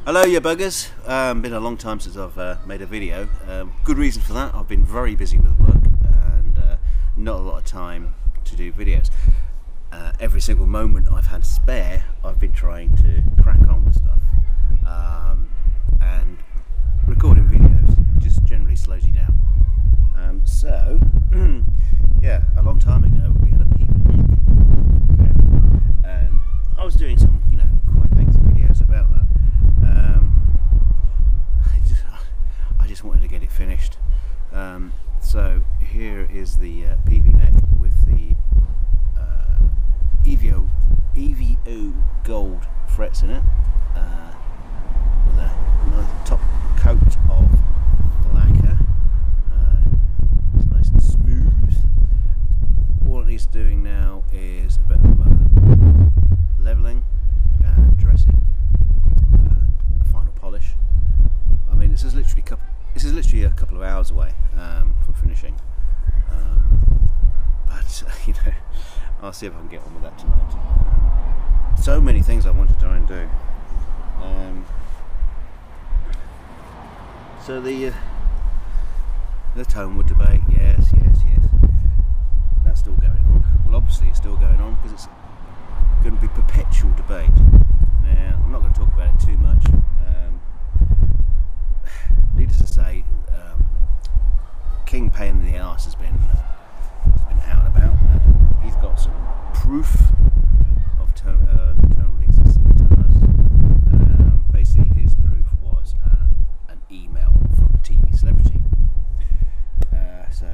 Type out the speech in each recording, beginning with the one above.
Hello you buggers, been a long time since I've made a video. Good reason for that. I've been very busy with work and not a lot of time to do videos. Every single moment I've had spare, I've been trying to crack on with stuff, and recording videos just generally slows you down. So yeah, a long time ago we had a PV neck, and I was doing some quite lengthy videos about that. I just wanted to get it finished. So here is the PV neck with the EVO gold frets in it, with a nice top coat of lacquer. It's nice and smooth. All it needs doing now is a bit of levelling and dressing, a final polish. I mean, this is literally a couple of hours away from finishing, but I'll see if I can get on with that tonight. So many things I want to try and do. So the tonewood debate, yes, that's still going on. Well, obviously it's still going on because it's going to be perpetual debate. Now, I'm not going to talk about it too much. Needless to say, King Pain in the Arse has been out and about. He's got some proof of the tonewood existing guitars. Basically, his proof was an email from a TV celebrity. So,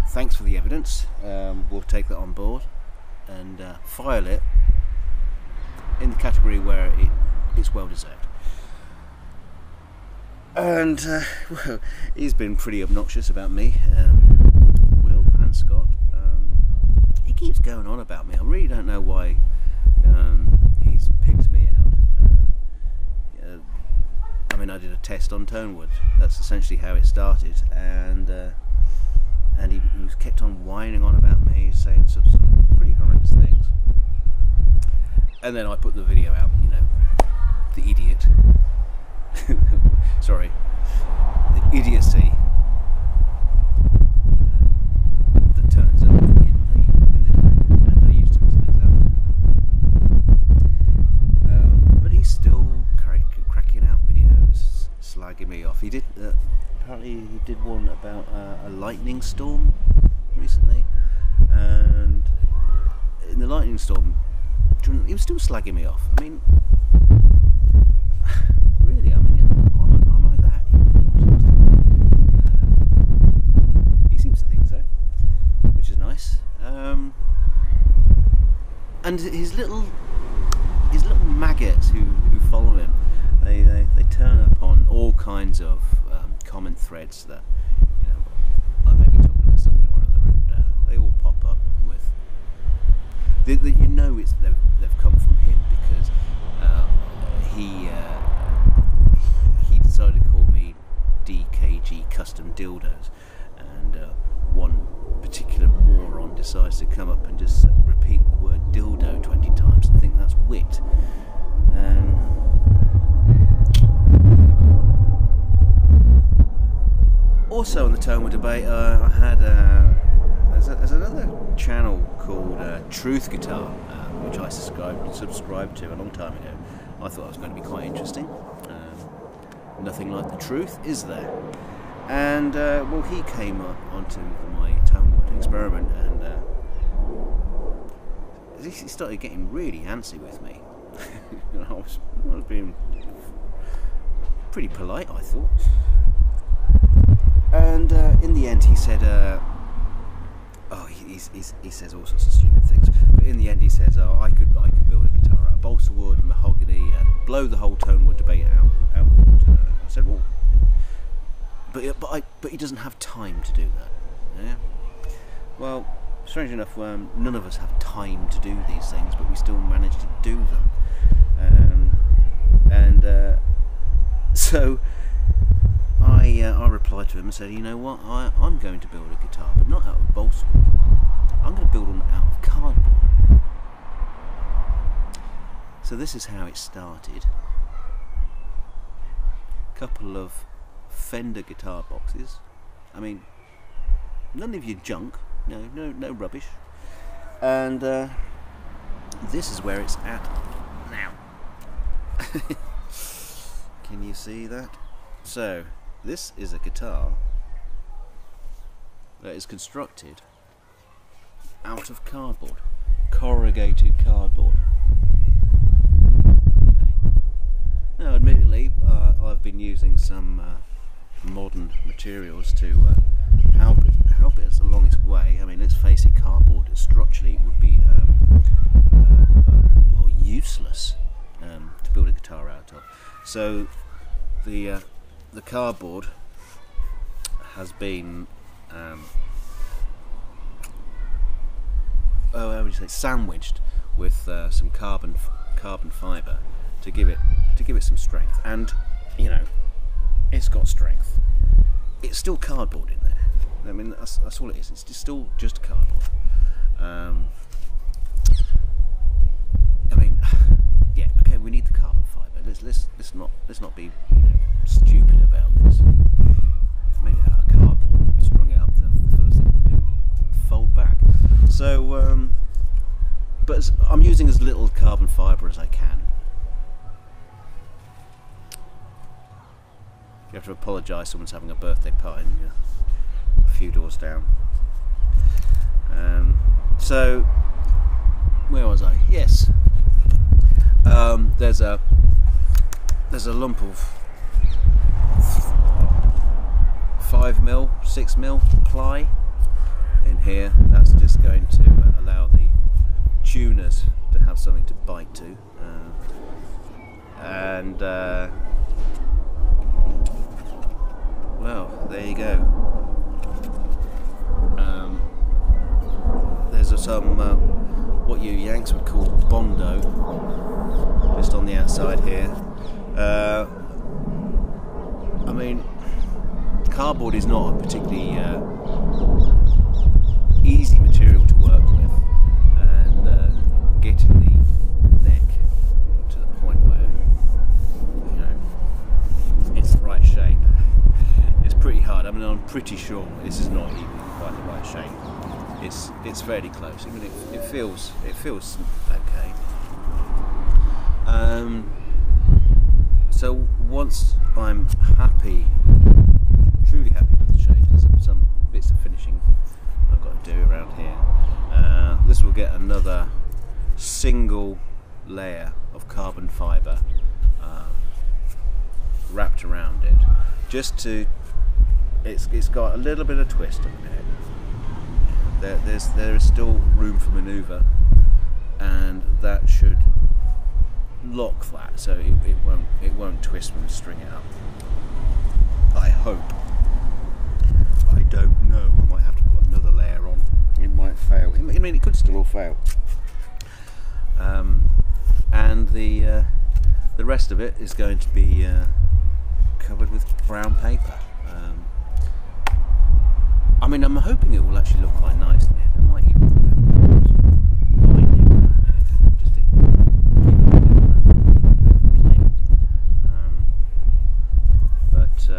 thanks for the evidence. We'll take that on board and file it in the category where it's well deserved. And well, he's been pretty obnoxious about me, Will and Scott. He keeps going on about me. I really don't know why he's picked me out. I mean, I did a test on tonewood. That's essentially how it started, and he kept on whining on about me, saying some pretty horrendous things. And then I put the video out. The idiot. Sorry, the idiocy that turns up in the debate, and I used him as an example. But he's still cracking out videos, slagging me off. He did apparently he did one about a lightning storm recently, and in the lightning storm, he was still slagging me off. I mean, really, am I that important? He seems to think so, which is nice. And his little maggots who follow him, they turn up on all kinds of comment threads that I may be talking about something or other, and they all pop up with. They've come from him because he decided to call me DKG custom dildos, and one particular moron decides to come up and just repeat the word dildo 20 times and think that's wit. Also on the tonewood debate, I had there's another channel called Truth Guitar, which I subscribed to a long time ago. I thought it was going to be quite interesting. Nothing like the truth, is there? And well, he came up onto my tonewood experiment, and he started getting really antsy with me. I was being pretty polite, I thought. And in the end, he said, he says all sorts of stupid things. But in the end, he says, I could build a guitar out of balsa wood, mahogany, and blow the whole tonewood debate out the water. I said, well, but he doesn't have time to do that. Yeah. Well, strange enough, none of us have time to do these things, but we still manage to do them. So I replied to him and said, you know what, I'm going to build a guitar, but not out of balsa wood. I'm going to build one out of cardboard. So this is how it started. couple of Fender guitar boxes. I mean, none of your junk, no rubbish. And this is where it's at now. Can you see that? So this is a guitar that is constructed out of cardboard, corrugated cardboard. Now, admittedly, I've been using some modern materials to help it along its way. I mean, let's face it, cardboard structurally would be useless to build a guitar out of. So the cardboard has been how would you say, sandwiched with some carbon fibre to give it some strength. And you know, it's got strength. It's still cardboard in there. I mean, that's all it is. It's still just cardboard. I mean, yeah, okay, we need the carbon fibre. Let's not be stupid about this. If I made it out of cardboard, strung it up, the first thing to do, fold back. So, but I'm using as little carbon fibre as I can. You have to apologise, someone's having a birthday party a few doors down. So, where was I? Yes. There's a lump of 5mm, 6mm ply in here. That's just going to allow the tuners to have something to bite to. Well, there you go. There's some what you Yanks would call Bondo just on the outside here. I mean, cardboard is not a particularly easy material to work with, and getting the neck to the point where it's the right shape, it's pretty hard. I mean, I'm pretty sure this is not even quite the right shape. It's fairly close. I mean, it feels okay. So once I'm truly happy with the shape, there's some bits of finishing I've got to do around here. This will get another single layer of carbon fibre wrapped around it, just to. It's got a little bit of twist on it. There is still room for manoeuvre, and that should lock flat, so it won't twist when we string it up. I hope. I don't know. I might have to put another layer on. It might fail. I mean, it could still all fail. And the rest of it is going to be covered with brown paper. I mean, I'm hoping it will actually look quite nice in it. I might even put lining around there just to keep it plain. But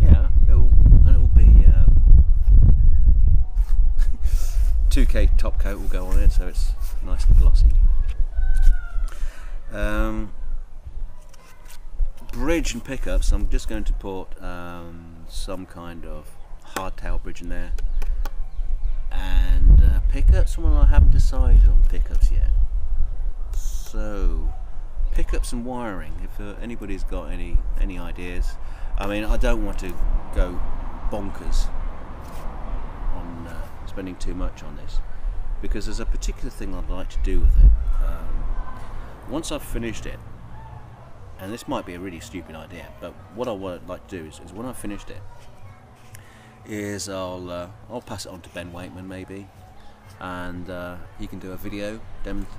yeah, it'll be 2K top coat will go on it, so it's nice and glossy. Bridge and pickups. I'm just going to put some kind of hardtail bridge in there, and pickups. Well, I haven't decided on pickups yet. So pickups and wiring. If anybody's got any ideas. I mean, I don't want to go bonkers on spending too much on this, because there's a particular thing I'd like to do with it. Once I've finished it, and this might be a really stupid idea, but what I would like to do is when I've finished it, is I'll pass it on to Ben Waitman maybe, and he can do a video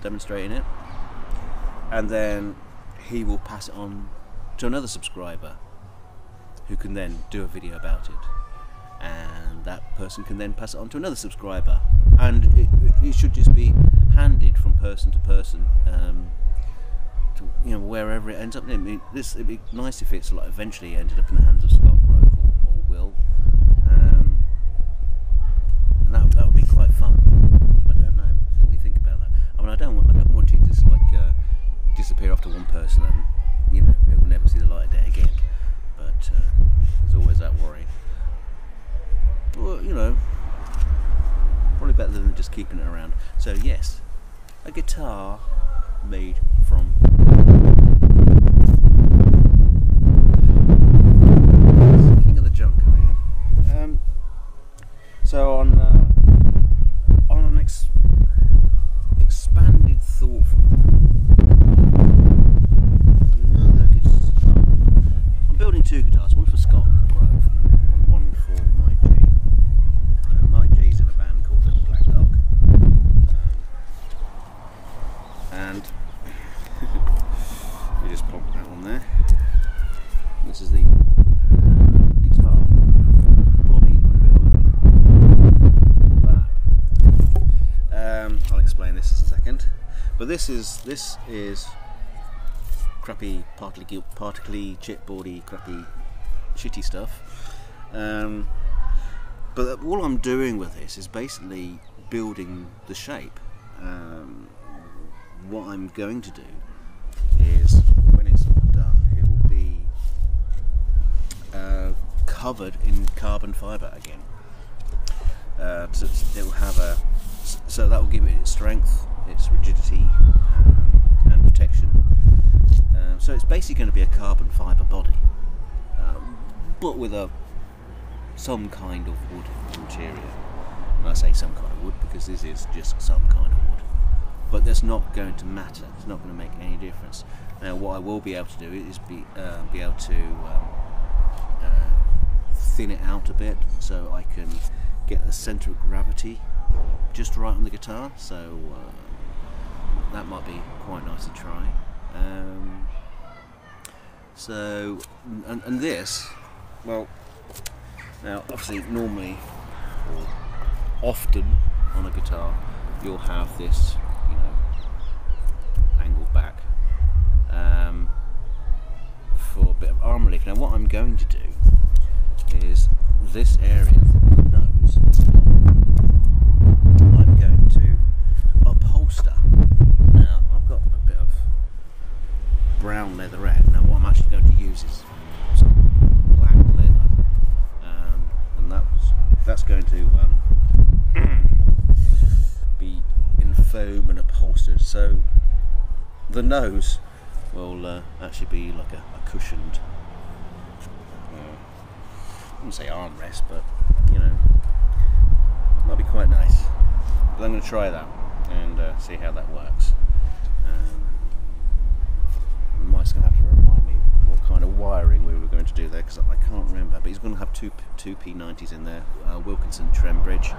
demonstrating it, and then he will pass it on to another subscriber who can then do a video about it, and that person can then pass it on to another subscriber, and it should just be handed from person to person to, you know, wherever it ends up. I mean, it'd be nice if it's like eventually ended up in the hands of Scott Broke or Will, and that would be quite fun. I don't know. So we think about that. I mean, I don't want it to just like disappear after one person and, you know, it will never see the light of day again. But there's always that worry. Well, you know, probably better than just keeping it around. So yes, a guitar made from king of the junk, I am. So on an expanded thought from another guitar. I'm building two guitars, one for Scott Grove and one for Mike G. Mike G's in a band called Little Black Dog. And we just pop that on there. This is the guitar body build. I'll explain this in a second. But this is crappy, particly, chipboardy, crappy, shitty stuff. But all I'm doing with this is basically building the shape. What I'm going to do is, when it's all done, it will be covered in carbon fibre again. So it will have so that will give it its strength, its rigidity, and protection. So it's basically going to be a carbon fibre body, but with some kind of wood material. And I say some kind of wood because this is just some kind of wood. But that's not going to matter. It's not going to make any difference. Now, what I will be able to do is be able to thin it out a bit, so I can get the centre of gravity just right on the guitar. So that might be quite nice to try. And this, well, now obviously normally or often on a guitar you'll have this, you know, angled back for a bit of arm relief. Now what I'm going to do is this area, the nose, I'm going to upholster. Now I've got a bit of brown leatherette. Now what I'm actually going to use is some black leather, and that's going to be in foam and upholstered. So the nose will actually be like a cushioned, I wouldn't say armrest, but you know, might be quite nice. But I'm going to try that and see how that works. Mike's going to have to remind me what kind of wiring we were going to do there, because I can't remember. But he's going to have two P90s in there, Wilkinson trem bridge,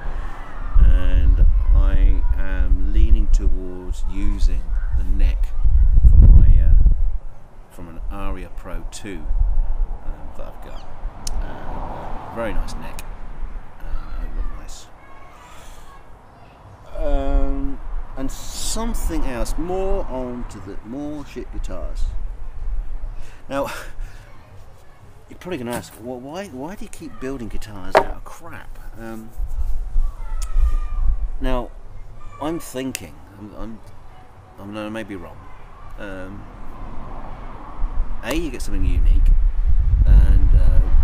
and I am leaning towards using the neck from an Aria Pro 2 that I've got. Very nice neck. It looks nice. And something else, more shit guitars. Now, you're probably going to ask, well, why do you keep building guitars out of crap? Now, I'm thinking, I may be wrong. A, you get something unique, and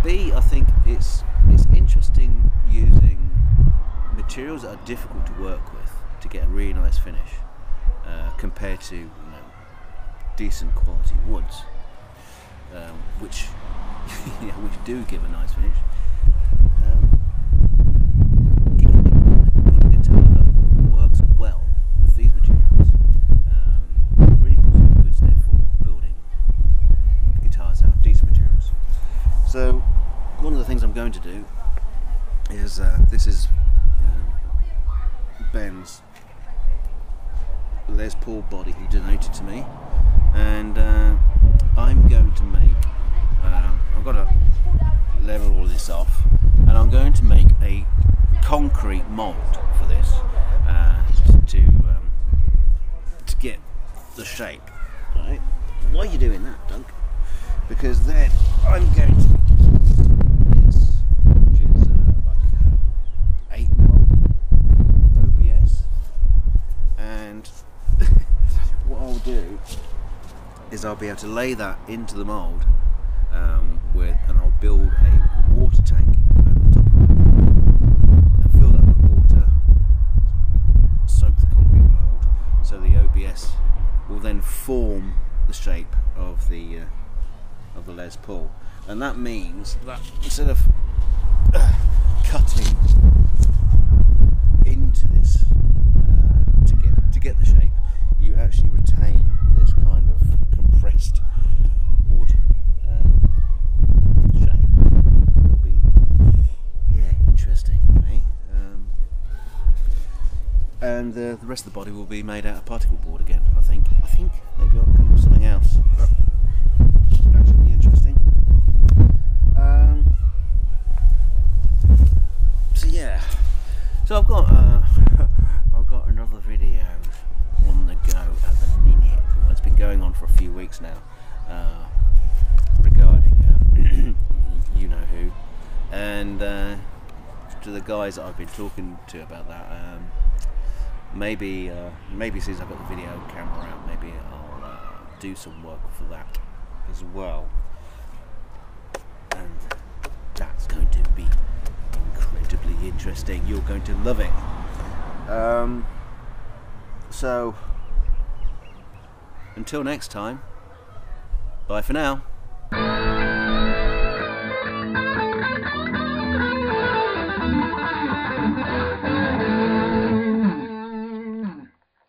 B, I think it's interesting using materials that are difficult to work with to get a really nice finish, compared to, you know, decent quality woods, which which do give a nice finish. Building a guitar that works well with these materials really puts you in good stead for building guitars out of decent materials. So one of the things I'm going to do is this is Ben's Les Paul body he donated to me, and I'm going to make I've got to level all this off, and I'm going to make a concrete mould for this to get the shape, right? why are you doing that, Doug? Because then I'm going to this, which is like 8mm OBS, and what I'll do is I'll be able to lay that into the mould, and I'll build a water tank over the top of it and fill that with water, soak the concrete mould, so the OBS will then form the shape of the Les Paul, and that means that instead of cutting into this to get the shape, you actually retain this kind of compressed wood shape. It'll be, yeah, interesting, eh? And the rest of the body will be made out of particle board again. I think maybe I'll come up with something else. But that should be interesting. So yeah, so I've got another video on the go at the minute. Well, it's been going on for a few weeks now, regarding you know who, and to the guys that I've been talking to about that. Maybe as soon as I've got the video camera out, maybe I'll do some work for that as well, and that's going to be incredibly interesting. You're going to love it. So until next time, bye for now.